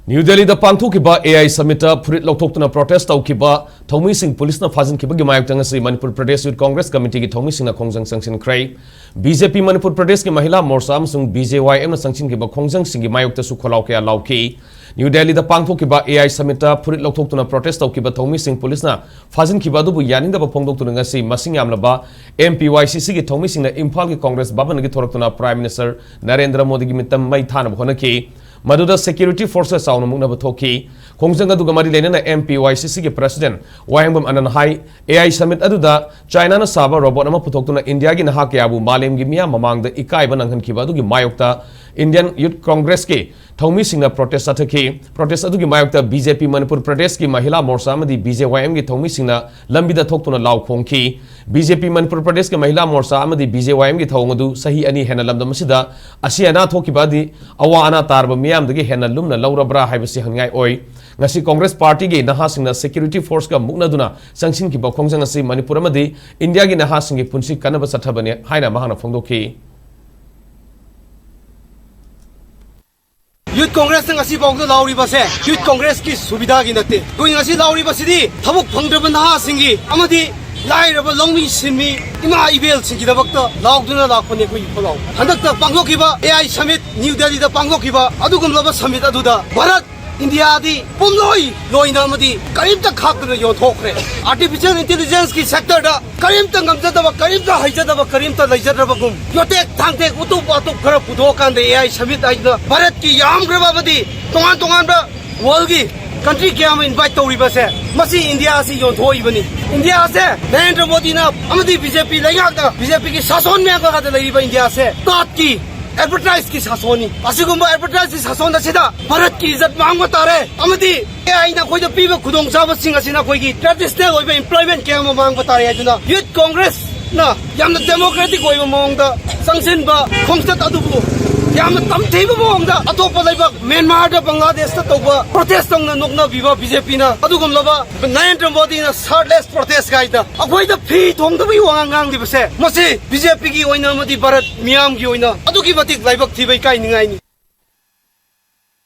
New Delhi da pangthokiba AI Summit Purit Loktoktuna protest taukiba Thomi Singh police na phajin kiba gi mayokta ngasi Manipur Pradesh Youth Congress Committee gi Thomi Singh na khongjang sangsin krai BJP Manipur Pradesh ki Mahila Morcha amsung BJYM na sangsin kiba khongjang sing gi mayokta su kholau kya lauki New Delhi da pangthokiba AI Summit Purit Loktoktuna protest taukiba Thomi Singh police na phajin kiba du bu yaning da phongdoktuna ngasi masing yamlaba MPYCC gi Thomi Singh na Imphal gi Congress baban gi thoraktuna Prime Minister Narendra Modi gi mitam mai thana honaki Maduda security forces sauna mukna bathoki khongjang adu gamari lenana MPYCC ge president Wayangbam Anan Hai AI summit aduda China na saba robot ama puthoktuna India gi naha kyabu malem gi miya mamang da ikai bananghan ki badu gi mayokta Indian Youth Congress ke Thomi Singh na protest athaki protest adu gi mayokta BJP Manipur Pradesh ki Mahila Morcha amadi BJYM gi Thomi Singh na lambi da thoktuna law khongki BJP Manipur Pradesh ki Mahila Morcha amadi BJYM gi thongadu sahi ani hena lamda masida asiana thoki badi awa ana tarba miyam dagi hena lumna laurabra haibasi hangai oi ngasi Congress Party gi naha singna security force ka mukna duna sangsin ki bakhongjang asi Manipur amadi India gi naha singi punsi kanaba sathabane haina mahana phongdoki Youth Congress ng asi bawg na lauri base Youth Congress ki subida gi natte koi ngasi lauri base di thabuk phangdraban ha singi amadi lai raba longmi simi ima ibel singi da bakta laugduna lakpane koi pholau handakta panglokiba AI summit New Delhi da panglokiba adugum laba summit aduda Bharat India di pomloi loina amadi karimta khakna yo thokre artificial intelligence ki sector da karimta ngamjadaba karimta haijadaba karimta laijadaba gum yotek thangtek utup atup khara pudhokan de AI summit aina Bharat ki yamgraba badi tongan ba world ki country kya am invite tori base masi India si yo thoi bani India se Narendra Modi na amadi BJP laiyak da BJP ki sason me ka da lai ba India se tat ki advertise ki sasoni asigumba advertise ki sason da sida Bharat ki izzat mang batare amadi AI na koi da piba khudong saba sing asina koi ki traditional oi ba employment kya mang batare ajuna Youth Congress na yamna democratic oi ba mong da sangsin ba khongstat adubu yamna tamtheiba mong da atopa laiba Myanmar da Bangladesh ta toba protest tong na nokna biba BJP na adugum laba Narendra Modi na shirtless protest kai da akoi da phi thong da bi wangang di base masi BJP ki oina madi Bharat miyam ki oina adugi batik laibak thibai kai ningai ni